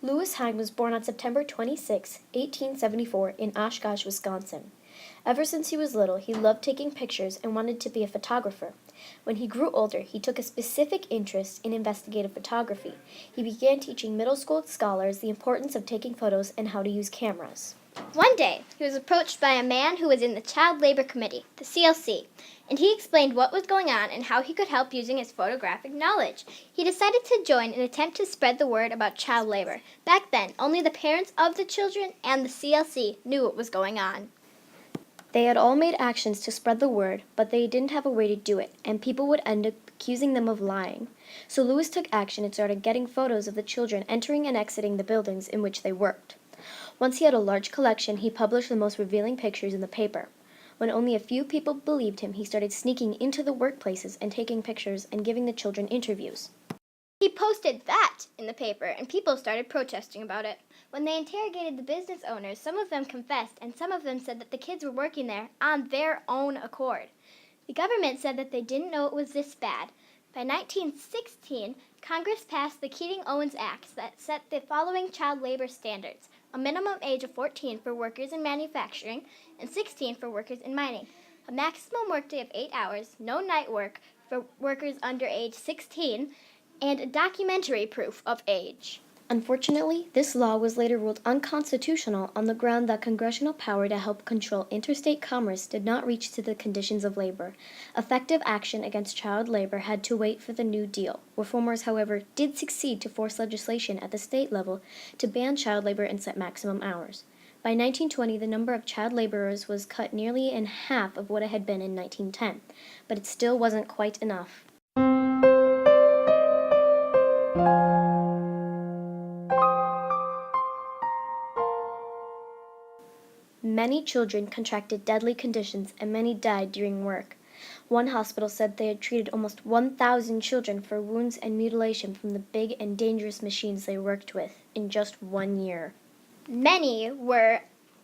Louis Hine was born on September 26, 1874, in Oshkosh, Wisconsin. Ever since he was little, he loved taking pictures and wanted to be a photographer. When he grew older, he took a specific interest in investigative photography. He began teaching middle school scholars the importance of taking photos and how to use cameras. One day, he was approached by a man who was in the Child Labor Committee, the CLC, and he explained what was going on and how he could help using his photographic knowledge. He decided to join an attempt to spread the word about child labor. Back then, only the parents of the children and the CLC knew what was going on. They had all made actions to spread the word, but they didn't have a way to do it, and people would end up accusing them of lying. So Louis took action and started getting photos of the children entering and exiting the buildings in which they worked. Once he had a large collection, he published the most revealing pictures in the paper. When only a few people believed him, he started sneaking into the workplaces and taking pictures and giving the children interviews. He posted that in the paper, and people started protesting about it. When they interrogated the business owners, some of them confessed, and some of them said that the kids were working there on their own accord. The government said that they didn't know it was this bad. By 1916, Congress passed the Keating-Owens Act that set the following child labor standards: a minimum age of 14 for workers in manufacturing and 16 for workers in mining, a maximum workday of 8 hours, no night work for workers under age 16, and a documentary proof of age. Unfortunately, this law was later ruled unconstitutional on the ground that congressional power to help control interstate commerce did not reach to the conditions of labor. Effective action against child labor had to wait for the New Deal. Reformers, however, did succeed to force legislation at the state level to ban child labor and set maximum hours. By 1920, the number of child laborers was cut nearly in half of what it had been in 1910, but it still wasn't quite enough. Many children contracted deadly conditions and many died during work. One hospital said they had treated almost 1,000 children for wounds and mutilation from the big and dangerous machines they worked with in just 1 year. Many were,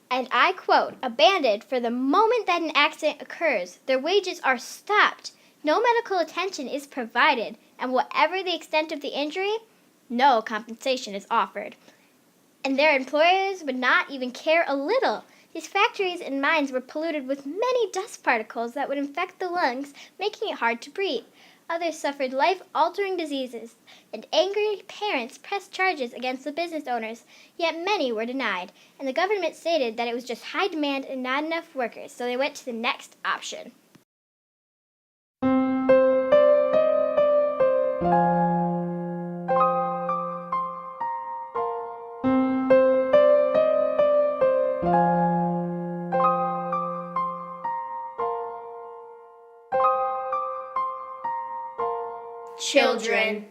and I quote, abandoned for the moment that an accident occurs. Their wages are stopped. No medical attention is provided, and whatever the extent of the injury, no compensation is offered. And their employers would not even care a little. These factories and mines were polluted with many dust particles that would infect the lungs, making it hard to breathe. Others suffered life-altering diseases, and angry parents pressed charges against the business owners, yet many were denied, and the government stated that it was just high demand and not enough workers, so they went to the next option. Children.